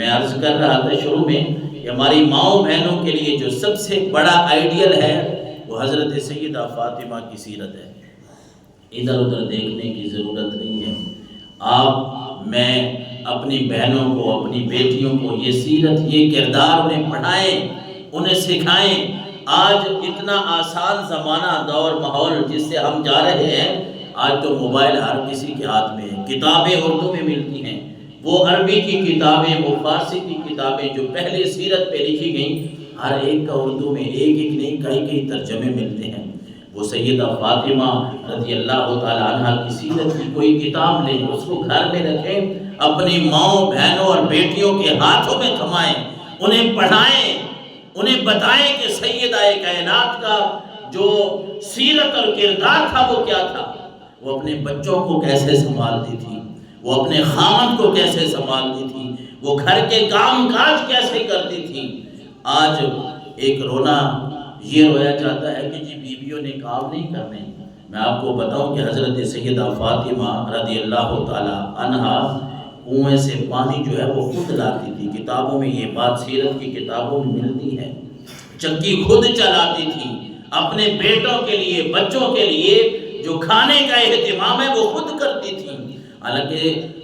میں عرض کر رہا تھا شروع میں کہ ہماری ماؤں بہنوں کے لیے جو سب سے بڑا آئیڈیل ہے وہ حضرت سیدہ فاطمہ کی سیرت ہے. ادھر ادھر دیکھنے کی ضرورت نہیں ہے. آپ میں اپنی بہنوں کو، اپنی بیٹیوں کو یہ سیرت، یہ کردار انہیں پڑھائیں، انہیں سکھائیں. آج اتنا آسان زمانہ، دور، ماحول جس سے ہم جا رہے ہیں، آج تو موبائل ہر کسی کے ہاتھ میں ہے. کتابیں اردو میں ملتی ہیں، وہ عربی کی کتابیں، وہ فارسی کی کتابیں جو پہلے سیرت پہ لکھی گئیں، ہر ایک کا اردو میں ایک ایک نہیں کئی ترجمے ملتے ہیں. وہ سیدہ فاطمہ رضی اللہ تعالی عنہ کی سیرت کی کوئی کتاب لیں، اس کو گھر میں رکھیں، اپنی ماؤں بہنوں اور بیٹیوں کے ہاتھوں میں تھمائیں، انہیں پڑھائیں، انہیں بتائیں کہ سیدہ کائنات کا جو سیرت اور کردار تھا وہ کیا تھا. وہ اپنے بچوں کو کیسے سنبھالتی تھی، وہ اپنے خامن کو کیسے سنبھالتی تھی، وہ گھر کے کام کاج کیسے کرتی تھی. آج ایک رونا یہ رویا جاتا ہے کہ جی بیویوں نے کام نہیں کرنے. میں آپ کو بتاؤں کہ حضرت سیدہ فاطمہ رضی اللہ تعالی عنہا کنویں سے پانی جو ہے وہ خود لاتی تھی. کتابوں میں یہ بات سیرت کی کتابوں میں ملتی ہے. چکی خود چلاتی تھی، اپنے بیٹوں کے لیے، بچوں کے لیے جو کھانے کا اہتمام ہے وہ خود کرتی تھی. حالانکہ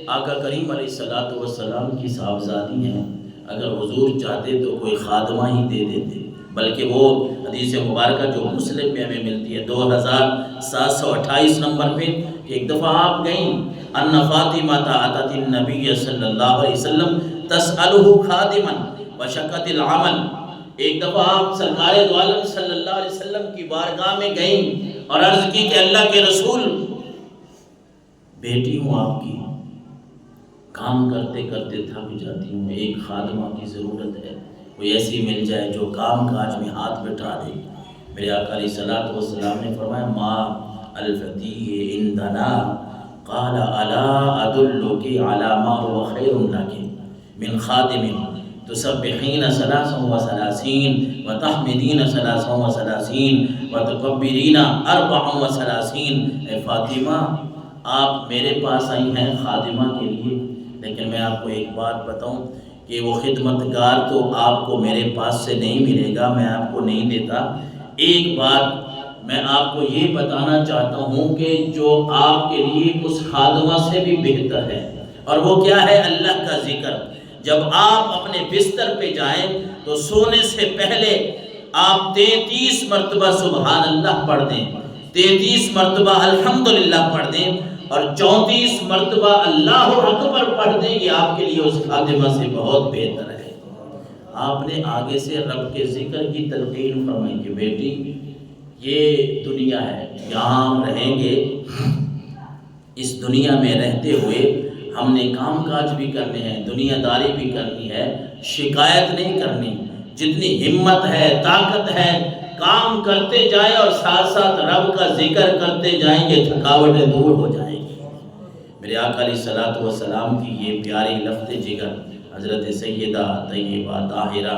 آقا کریم علیہ السلام کی صاحبزادی ہیں، اگر حضور چاہتے تو کوئی خادمہ ہی دے دیتے. بلکہ وہ حدیث مبارکہ جو مسلم میں ہمیں ملتی ہے 2728 نمبر پہ، کہ ایک دفعہ آپ گئیں، ان فاطمہ اتت النبی صلی اللہ علیہ وسلم تسألہ خادما وشکت العمل. ایک دفعہ آپ سرکار دو عالم صلی اللہ علیہ وسلم کی بارگاہ میں گئیں اور عرض کی کہ اللہ کے رسول، بیٹی ہوں آپ کی، کام کرتے کرتے تھک جاتی ہوں، ایک خادمہ کی ضرورت ہے، کوئی ایسی مل جائے جو کام کاج میں ہاتھ بٹھا دے. میرے آقا علیہ الصلوۃ والسلام نے فرمایا ما الفتی عندنا قال الا ادلک علی ما هو خیر لک من خادم تسبحین 33 وتحمدین 33 وتکبرین 34. اے فاطمہ، آپ میرے پاس آئی ہیں خادمہ کے لیے، لیکن میں آپ کو ایک بات بتاؤں کہ وہ خدمتگار تو آپ کو میرے پاس سے نہیں ملے گا، میں آپ کو نہیں دیتا. ایک بات میں آپ کو یہ بتانا چاہتا ہوں کہ جو آپ کے لیے اس خادمہ سے بھی بہتر ہے، اور وہ کیا ہے؟ اللہ کا ذکر. جب آپ اپنے بستر پہ جائیں تو سونے سے پہلے آپ 33 مرتبہ سبحان اللہ پڑھ دیں، 33 مرتبہ الحمدللہ پڑھ دیں، اور 34 مرتبہ اللہ اکبر پڑھ دیں. یہ آپ کے لیے اس خادمہ سے بہت بہتر ہے. آپ نے آگے سے رب کے ذکر کی تلقین فرمائی کہ بیٹی یہ دنیا ہے، یہاں ہم رہیں گے، اس دنیا میں رہتے ہوئے ہم نے کام کاج بھی کرنے ہیں، دنیا داری بھی کرنی ہے، شکایت نہیں کرنی. جتنی ہمت ہے، طاقت ہے، کام کرتے جائیں اور ساتھ ساتھ رب کا ذکر کرتے جائیں گے، تھکاوٹیں دور ہو جائیں گی. میرے آقا علیہ الصلوۃ والسلام کی یہ پیاری لفظ جگر حضرت سیدہ طیبہ طاہرہ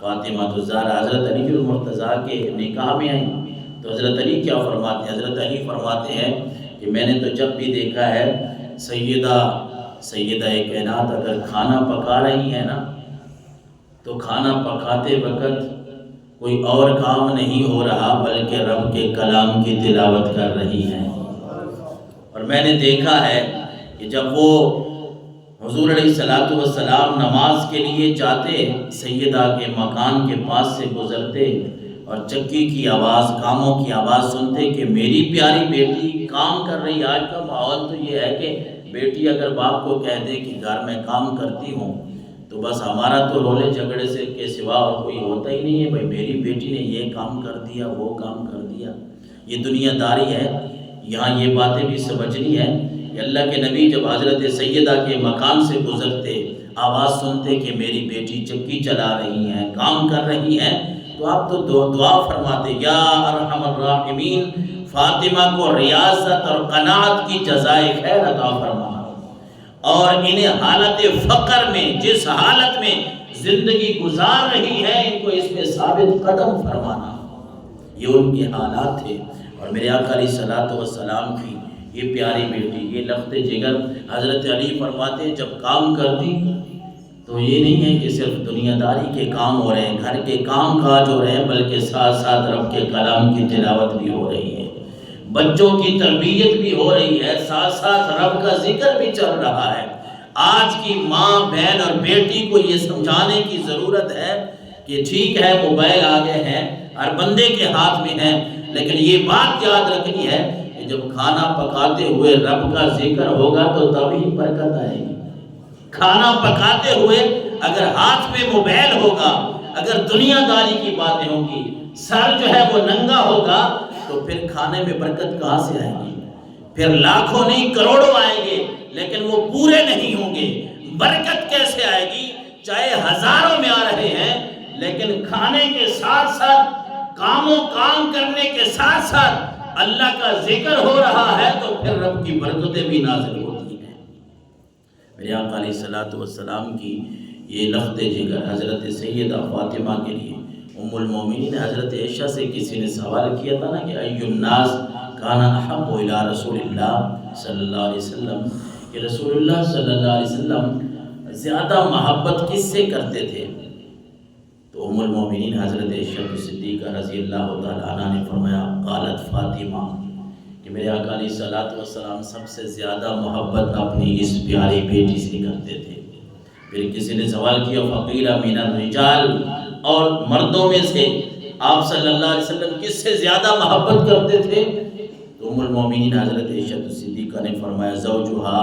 فاطمہ الزہرا حضرت علی المرتضیٰ کے نکاح میں آئیں تو حضرت علی کیا فرماتے ہیں؟ حضرت علی فرماتے ہیں کہ میں نے تو جب بھی دیکھا ہے سیدہ کائنات اگر کھانا پکا رہی ہیں نا تو کھانا پکاتے وقت کوئی اور کام نہیں ہو رہا بلکہ رب کے کلام کی تلاوت کر رہی ہیں. اور میں نے دیکھا ہے کہ جب وہ حضور علیہ الصلوۃ والسلام نماز کے لیے جاتے، سیدہ کے مکان کے پاس سے گزرتے اور چکی کی آواز، کاموں کی آواز سنتے کہ میری پیاری بیٹی کام کر رہی. آج کا ماحول تو یہ ہے کہ بیٹی اگر باپ کو کہہ دے کہ گھر میں کام کرتی ہوں تو بس ہمارا تو رولے جھگڑے سے کے سوا اور کوئی ہوتا ہی نہیں ہے. بھائی میری بیٹی نے یہ کام کر دیا، وہ کام کر دیا. یہ دنیا داری ہے. یہاں یہ باتیں بھی سمجھنی ہے کہ اللہ کے نبی جب حضرت سیدہ کے مکان سے گزرتے، آواز سنتے کہ میری بیٹی چکی چلا رہی ہیں، کام کر رہی ہیں، تو آپ تو دعا فرماتے یا ارحم الراحمین فاطمہ کو ریاضت اور قناعت کی جزائے خیر عطا فرمانا، اور انہیں حالت فقر میں جس حالت میں زندگی گزار رہی ہے ان کو اس میں ثابت قدم فرمانا. یہ ان کے حالات تھے. اور میرے آقا علیہ الصلوۃ والسلام کی یہ پیاری بیٹی، یہ لفظ جگر حضرت علی فرماتے ہیں جب کام کرتی تو یہ نہیں ہے کہ صرف دنیا داری کے کام ہو رہے ہیں، گھر کے کام کاج ہو رہے ہیں، بلکہ ساتھ ساتھ رب کے کلام کی تلاوت بھی ہو رہی ہے، بچوں کی تربیت بھی ہو رہی ہے، ساتھ ساتھ رب کا ذکر بھی چل رہا ہے۔ آج کی ماں، بہن اور بیٹی کو یہ سمجھانے کی ضرورت ہے کہ ٹھیک ہے موبائل آگے ہیں، ہر بندے کے ہاتھ میں ہے، لیکن یہ بات یاد رکھنی ہے کہ جب کھانا پکاتے ہوئے رب کا ذکر ہوگا تو تبھی برکت آئے گی۔ کھانا پکاتے ہوئے اگر ہاتھ میں موبائل ہوگا، اگر دنیا داری کی باتیں ہوں گی، سر جو ہے وہ ننگا ہوگا، تو پھر کھانے میں برکت کہاں سے آئے گی؟ پھر لاکھوں نہیں کروڑوں آئیں گے لیکن وہ پورے نہیں ہوں گے۔ برکت کیسے آئے گی؟ چاہے ہزاروں میں آ رہے ہیں لیکن کھانے کے ساتھ ساتھ، کام کرنے کے ساتھ ساتھ اللہ کا ذکر ہو رہا ہے تو پھر رب کی برکتیں بھی نازل ہوتی ہیں۔ میرے آقا علیہ الصلوۃ والسلام کی یہ لخت جگر حضرت سیدہ فاطمہ کے لیے، ام المومنین حضرت عائشہ سے کسی نے سوال کیا تھا نا کہ ای الناس کان احب الی رسول اللہ صلی اللہ علیہ وسلم، کہ رسول اللہ صلی اللہ علیہ وسلم زیادہ محبت کس سے کرتے تھے؟ تو ام المومنین حضرت عائشہ صدیقہ رضی اللہ تعالیٰ عنہ نے فرمایا قالت فاطمہ، کہ میرے آقا علیہ الصلوۃ والسلام سب سے زیادہ محبت اپنی اس پیاری بیٹی سے کرتے تھے۔ پھر کسی نے سوال کیا فقیل من الرجال، اور مردوں میں سے آپ صلی اللہ علیہ وسلم کس سے زیادہ محبت کرتے تھے؟ تو ام المومنین حضرت عائشہ صدیقہ نے فرمایا زوجہا،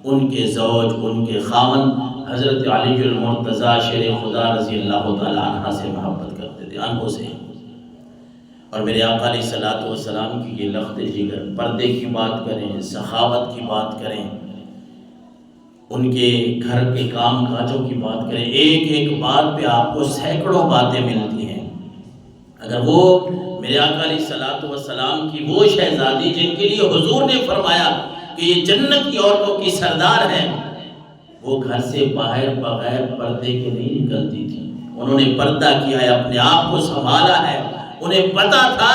ان کے زوج، ان کے خاوند حضرت علی المرتضیٰ شیر خدا رضی اللہ تعالیٰ عنہ سے محبت کرتے تھے، عنہ سے۔ اور میرے آقا علیہ الصلوۃ والسلام کی یہ لخت جگر، پردے کی بات کریں، سخاوت کی بات کریں، ان کے گھر کے کام کاجوں کی بات کریں، ایک ایک بات پہ آپ کو سینکڑوں باتیں ملتی ہیں۔ اگر وہ میرے آقا علیہ الصلوۃ والسلام کی وہ شہزادی جن کے لیے حضور نے فرمایا کہ یہ جنت کی عورتوں کی سردار ہیں، وہ گھر سے باہر بغیر پردے کے نہیں نکلتی تھی، انہوں نے پردہ کیا ہے، اپنے آپ کو سنبھالا ہے۔ انہیں پتا تھا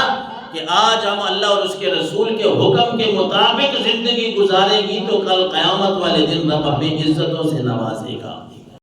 کہ آج ہم اللہ اور اس کے رسول کے حکم کے مطابق زندگی گزارے گی تو کل قیامت والے دن رب ہمیں عزتوں سے نوازے گا۔